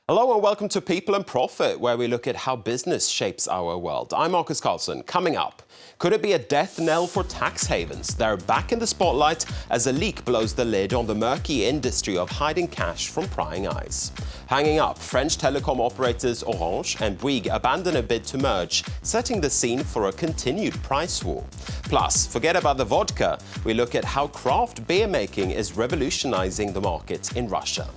Hello and welcome to People and Profit, where we look at how business shapes our world. I'm Marcus Carlson. Coming up, could it be a death knell for tax havens? They're back in the spotlight as a leak blows the lid on the murky industry of hiding cash from prying eyes. Hanging up, French telecom operators Orange and Bouygues abandon a bid to merge, setting the scene for a continued price war. Plus, forget about the vodka. We look at how craft beer making is revolutionizing the market in Russia.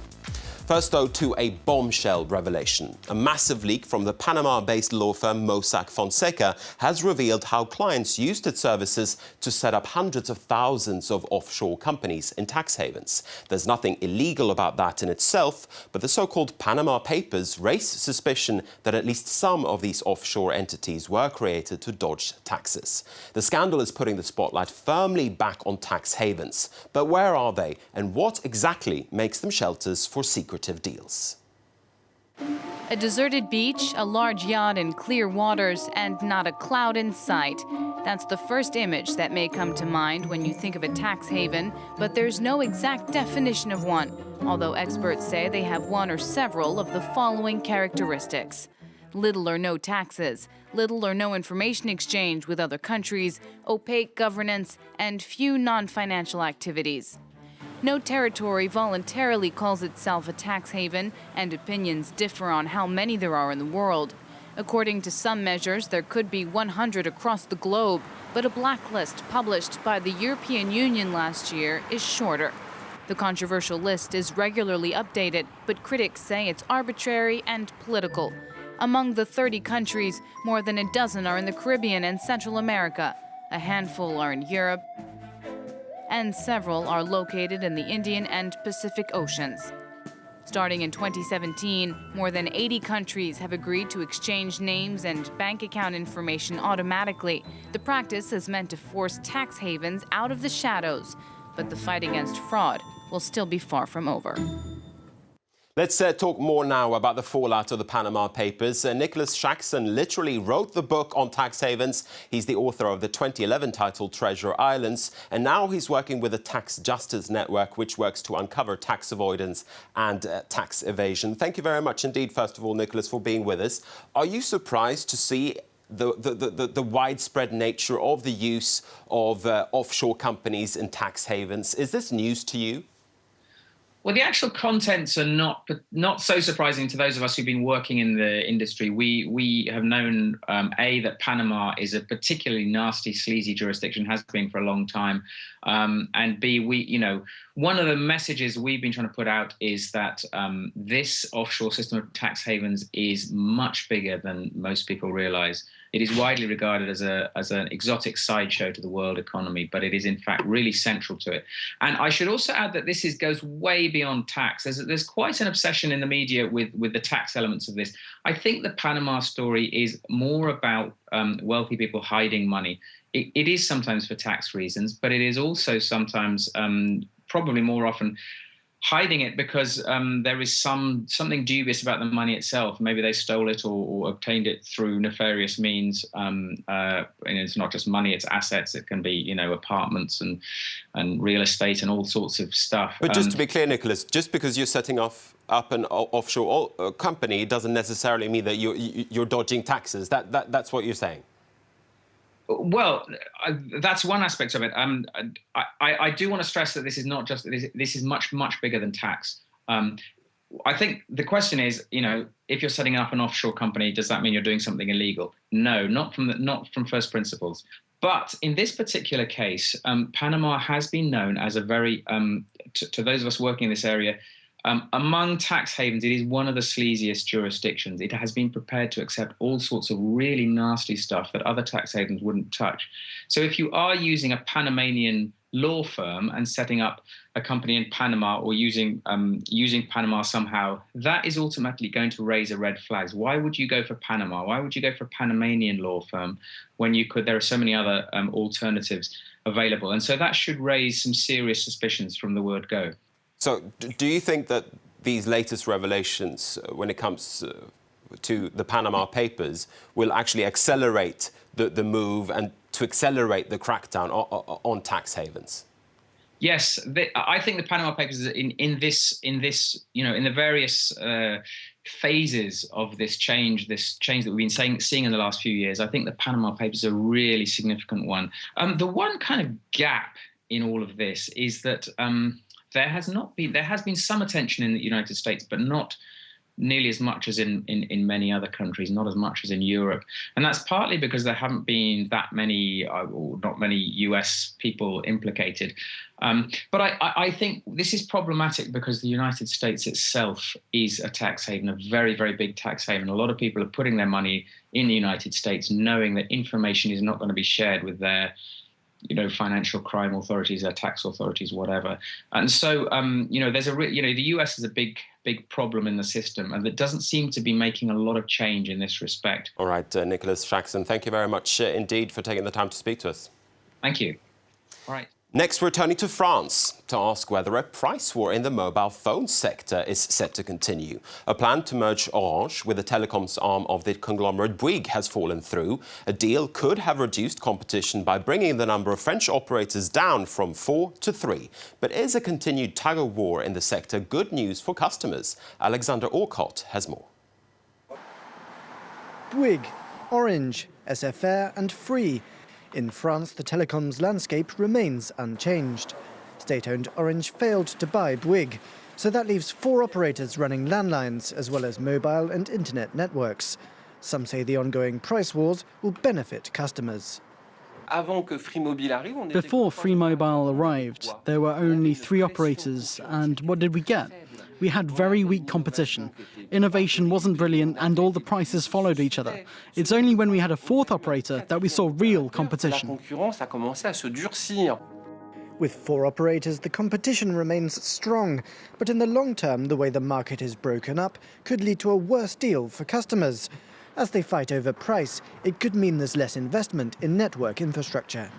First, though, to a bombshell revelation. A massive leak from the Panama-based law firm Mossack Fonseca has revealed how clients used its services to set up hundreds of thousands of offshore companies in tax havens. There's nothing illegal about that in itself, but the so-called Panama Papers raise suspicion that at least some of these offshore entities were created to dodge taxes. The scandal is putting the spotlight firmly back on tax havens. But where are they, and what exactly makes them shelters for secret deals? A deserted beach, a large yacht in clear waters, and not a cloud in sight. That's the first image that may come to mind when you think of a tax haven, but there's no exact definition of one, although experts say they have one or several of the following characteristics. Little or no taxes, little or no information exchange with other countries, opaque governance, and few non-financial activities. No territory voluntarily calls itself a tax haven, and opinions differ on how many there are in the world. According to some measures, there could be 100 across the globe, but a blacklist published by the European Union last year is shorter. The controversial list is regularly updated, but critics say it's arbitrary and political. Among the 30 countries, more than a dozen are in the Caribbean and Central America. A handful are in Europe, and several are located in the Indian and Pacific Oceans. Starting in 2017, more than 80 countries have agreed to exchange names and bank account information automatically. The practice is meant to force tax havens out of the shadows, but the fight against fraud will still be far from over. Let's talk more now about the fallout of the Panama Papers. Nicholas Shaxson literally wrote the book on tax havens. He's the author of the 2011 title Treasure Islands, and now he's working with the Tax Justice Network, which works to uncover tax avoidance and tax evasion. Thank you very much indeed, first of all, Nicholas, for being with us. Are you surprised to see the widespread nature of the use of offshore companies in tax havens? Is this news to you? Well, the actual contents are not so surprising to those of us who've been working in the industry. We have known, A, that Panama is a particularly nasty, sleazy jurisdiction, has been for a long time. And B, one of the messages we've been trying to put out is that this offshore system of tax havens is much bigger than most people realize. It is widely regarded as an exotic sideshow to the world economy, but it is in fact really central to it. And I should also add that this goes way beyond tax. There's quite an obsession in the media with the tax elements of this. I think the Panama story is more about wealthy people hiding money. It is sometimes for tax reasons, but it is also sometimes, probably more often, hiding it because there is something dubious about the money itself. Maybe they stole it or obtained it through nefarious means. And it's not just money; it's assets. It can be, apartments and real estate and all sorts of stuff. But just to be clear, Nicholas, just because you're setting up an offshore company doesn't necessarily mean that you're dodging taxes. That's what you're saying. Well, that's one aspect of it. I do want to stress that this is not just this is much bigger than tax. I think the question is, if you're setting up an offshore company, does that mean you're doing something illegal? No, not from first principles. But in this particular case, Panama has been known as a very, to those of us working in this area, among tax havens, it is one of the sleaziest jurisdictions. It has been prepared to accept all sorts of really nasty stuff that other tax havens wouldn't touch. So if you are using a Panamanian law firm and setting up a company in Panama or using Panama somehow, that is ultimately going to raise a red flags. Why would you go for Panama? Why would you go for a Panamanian law firm when there are so many other alternatives available? And so that should raise some serious suspicions from the word go. So do you think that these latest revelations, when it comes to the Panama Papers, will actually accelerate the move and to accelerate the crackdown on tax havens? Yes, I think the Panama Papers in the various phases of this change that we've been seeing in the last few years. I think the Panama Papers are a really significant one. The one kind of gap in all of this is that there has been some attention in the United States, but not nearly as much as in many other countries, not as much as in Europe. And that's partly because there haven't been that many, or not many US people implicated. But I think this is problematic because the United States itself is a tax haven, a very, very big tax haven. A lot of people are putting their money in the United States knowing that information is not going to be shared with their financial crime authorities, their tax authorities, whatever. And so, there's the US is a big problem in the system, and it doesn't seem to be making a lot of change in this respect. All right, Nicholas Shaxson, thank you very much indeed for taking the time to speak to us. Thank you. All right. Next, we're turning to France to ask whether a price war in the mobile phone sector is set to continue. A plan to merge Orange with the telecoms arm of the conglomerate Bouygues has fallen through. A deal could have reduced competition by bringing the number of French operators down from 4 to 3. But is a continued tug-of-war in the sector good news for customers? Alexander Orcott has more. Bouygues, Orange, SFR and Free. In France, the telecoms landscape remains unchanged. State-owned Orange failed to buy Bouygues, so that leaves 4 operators running landlines as well as mobile and internet networks. Some say the ongoing price wars will benefit customers. Before Free Mobile arrived, there were only 3 operators, and what did we get? We had very weak competition. Innovation wasn't brilliant and all the prices followed each other. It's only when we had a 4th operator that we saw real competition. With 4 operators, the competition remains strong, but in the long term, the way the market is broken up could lead to a worse deal for customers. As they fight over price, it could mean there's less investment in network infrastructure.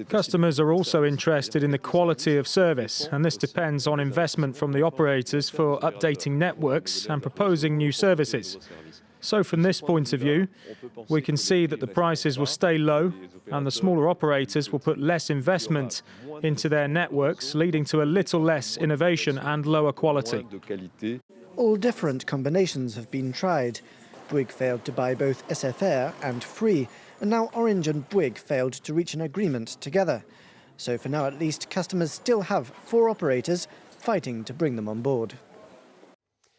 Customers are also interested in the quality of service, and this depends on investment from the operators for updating networks and proposing new services. So from this point of view, we can see that the prices will stay low and the smaller operators will put less investment into their networks, leading to a little less innovation and lower quality. All different combinations have been tried. Bouygues failed to buy both SFR and Free, and now Orange and Bouygues failed to reach an agreement together. So for now at least, customers still have 4 operators fighting to bring them on board.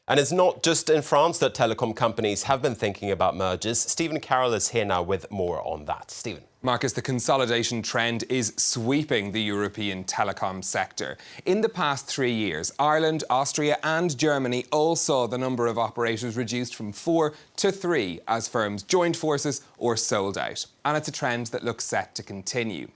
And it's not just in France that telecom companies have been thinking about mergers. Stephen Carroll is here now with more on that. Stephen. Marcus, the consolidation trend is sweeping the European telecom sector. In the past 3 years, Ireland, Austria and Germany all saw the number of operators reduced from 4 to 3 as firms joined forces or sold out. And it's a trend that looks set to continue.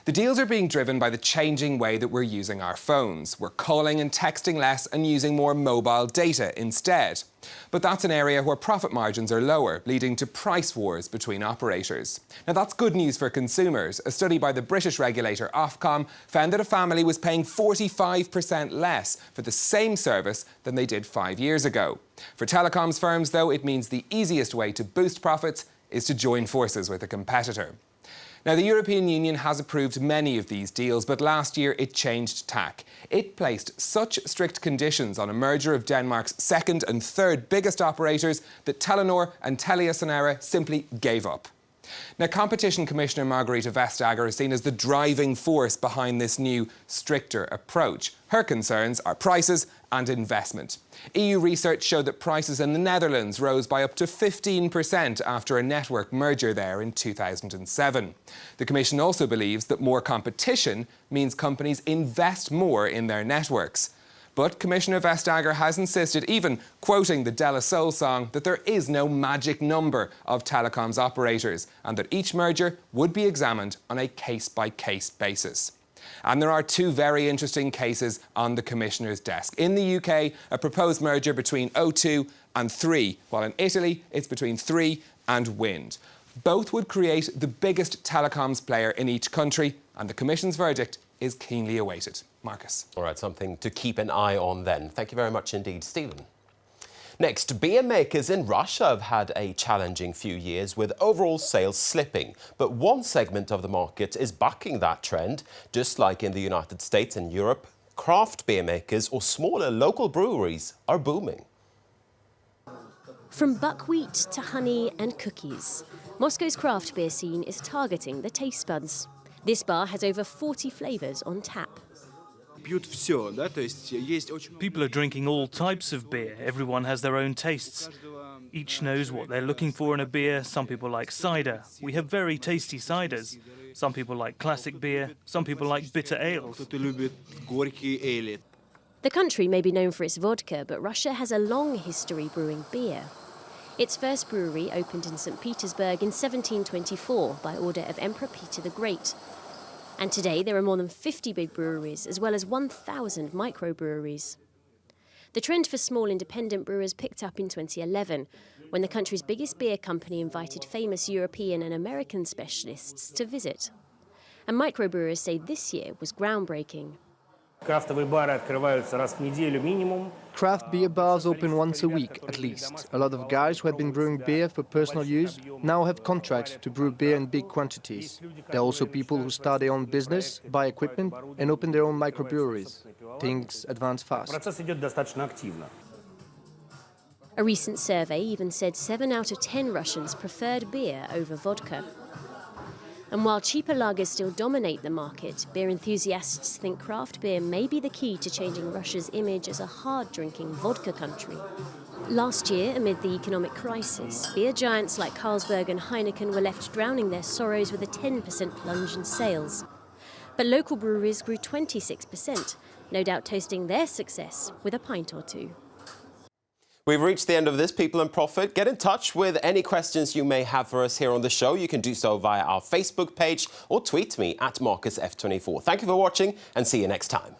The deals are being driven by the changing way that we're using our phones. We're calling and texting less and using more mobile data instead. But that's an area where profit margins are lower, leading to price wars between operators. Now that's good news for consumers. A study by the British regulator Ofcom found that a family was paying 45% less for the same service than they did 5 years ago. For telecoms firms, though, it means the easiest way to boost profits is to join forces with a competitor. Now, the European Union has approved many of these deals, but last year it changed tack. It placed such strict conditions on a merger of Denmark's 2nd and 3rd biggest operators that Telenor and TeliaSonera simply gave up. Now, Competition Commissioner Margrethe Vestager is seen as the driving force behind this new, stricter approach. Her concerns are prices and investment. EU research showed that prices in the Netherlands rose by up to 15% after a network merger there in 2007. The Commission also believes that more competition means companies invest more in their networks. But Commissioner Vestager has insisted, even quoting the De La Soul song, that there is no magic number of telecoms operators and that each merger would be examined on a case-by-case basis. And there are 2 very interesting cases on the Commissioner's desk. In the UK, a proposed merger between O2 and 3, while in Italy, it's between 3 and Wind. Both would create the biggest telecoms player in each country, and the Commission's verdict is keenly awaited. Marcus. All right, something to keep an eye on then. Thank you very much indeed, Stephen. Next, beer makers in Russia have had a challenging few years with overall sales slipping. But one segment of the market is bucking that trend. Just like in the United States and Europe, craft beer makers or smaller local breweries are booming. From buckwheat to honey and cookies, Moscow's craft beer scene is targeting the taste buds. This bar has over 40 flavours on tap. People are drinking all types of beer. Everyone has their own tastes. Each knows what they're looking for in a beer. Some people like cider. We have very tasty ciders. Some people like classic beer. Some people like bitter ales. The country may be known for its vodka, but Russia has a long history brewing beer. Its first brewery opened in St. Petersburg in 1724 by order of Emperor Peter the Great. And today there are more than 50 big breweries, as well as 1,000 microbreweries. The trend for small independent brewers picked up in 2011, when the country's biggest beer company invited famous European and American specialists to visit. And microbrewers say this year was groundbreaking. Craft beer bars open once a week, at least. A lot of guys who had been brewing beer for personal use now have contracts to brew beer in big quantities. There are also people who start their own business, buy equipment, and open their own microbreweries. Things advance fast. A recent survey even said 7 out of 10 Russians preferred beer over vodka. And while cheaper lagers still dominate the market, beer enthusiasts think craft beer may be the key to changing Russia's image as a hard-drinking vodka country. Last year, amid the economic crisis, beer giants like Carlsberg and Heineken were left drowning their sorrows with a 10% plunge in sales. But local breweries grew 26%, no doubt toasting their success with a pint or two. We've reached the end of this People and Profit. Get in touch with any questions you may have for us here on the show. You can do so via our Facebook page or tweet me at MarcusF24. Thank you for watching and see you next time.